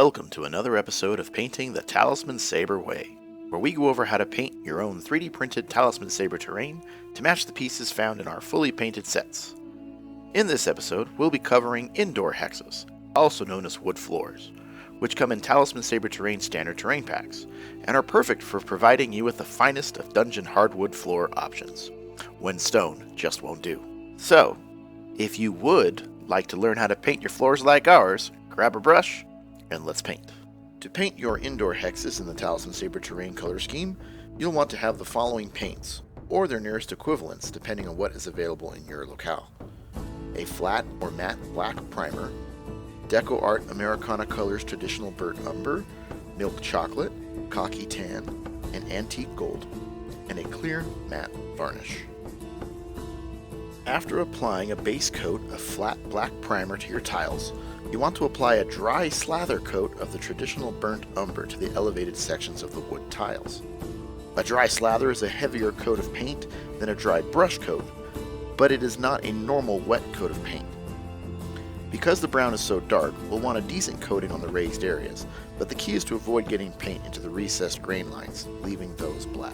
Welcome to another episode of Painting the Talisman Sabre Way, where we go over how to paint your own 3D printed Talisman Sabre Terrain to match the pieces found in our fully painted sets. In this episode, we'll be covering Indoor Hexes, also known as wood floors, which come in Talisman Sabre Terrain standard terrain packs, and are perfect for providing you with the finest of dungeon hardwood floor options, when stone just won't do. So, if you would like to learn how to paint your floors like ours, grab a brush, and let's paint. To paint your indoor hexes in the Talisman Sabre Terrain color scheme, you'll want to have the following paints, or their nearest equivalents depending on what is available in your locale. A flat or matte black primer, Deco Art Americana Colors Traditional Burnt Umber, Milk Chocolate, Khaki Tan, and Antique Gold, and a clear matte varnish. After applying a base coat of flat black primer to your tiles, you want to apply a dry slather coat of the traditional burnt umber to the elevated sections of the wood tiles. A dry slather is a heavier coat of paint than a dry brush coat, but it is not a normal wet coat of paint. Because the brown is so dark, we'll want a decent coating on the raised areas, but the key is to avoid getting paint into the recessed grain lines, leaving those black.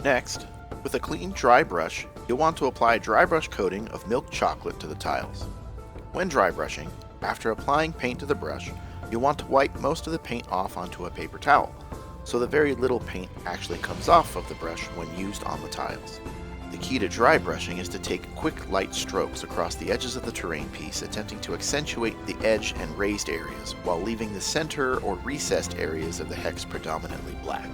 Next, with a clean dry brush, you'll want to apply a dry brush coating of milk chocolate to the tiles. When dry brushing, after applying paint to the brush, you'll want to wipe most of the paint off onto a paper towel, so that very little paint actually comes off of the brush when used on the tiles. The key to dry brushing is to take quick light strokes across the edges of the terrain piece, attempting to accentuate the edge and raised areas, while leaving the center or recessed areas of the hex predominantly black.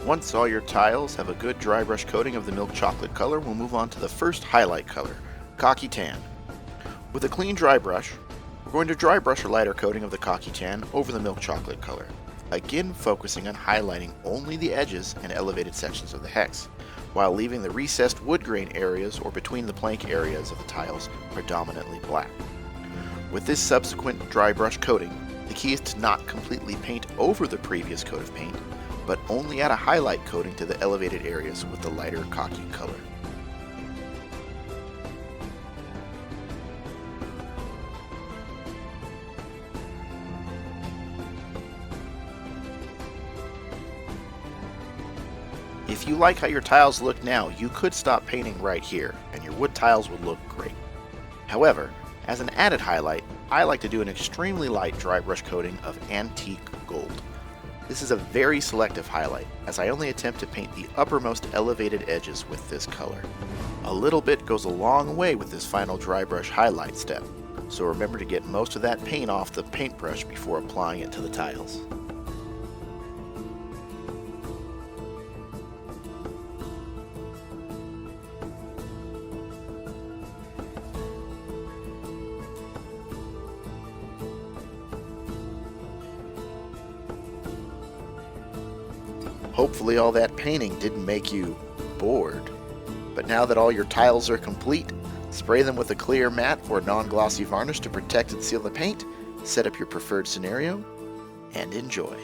Once all your tiles have a good dry brush coating of the milk chocolate color, we'll move on to the first highlight color, Khaki Tan. With a clean dry brush, we're going to dry brush a lighter coating of the Khaki Tan over the milk chocolate color, again focusing on highlighting only the edges and elevated sections of the hex, while leaving the recessed wood grain areas or between the plank areas of the tiles predominantly black. With this subsequent dry brush coating, the key is to not completely paint over the previous coat of paint, but only add a highlight coating to the elevated areas with the lighter khaki color. If you like how your tiles look now, you could stop painting right here, and your wood tiles would look great. However, as an added highlight, I like to do an extremely light dry brush coating of Antique Gold. This is a very selective highlight, as I only attempt to paint the uppermost elevated edges with this color. A little bit goes a long way with this final dry brush highlight step, so remember to get most of that paint off the paintbrush before applying it to the tiles. Hopefully all that painting didn't make you bored. But now that all your tiles are complete, spray them with a clear matte or non-glossy varnish to protect and seal the paint, set up your preferred scenario, and enjoy.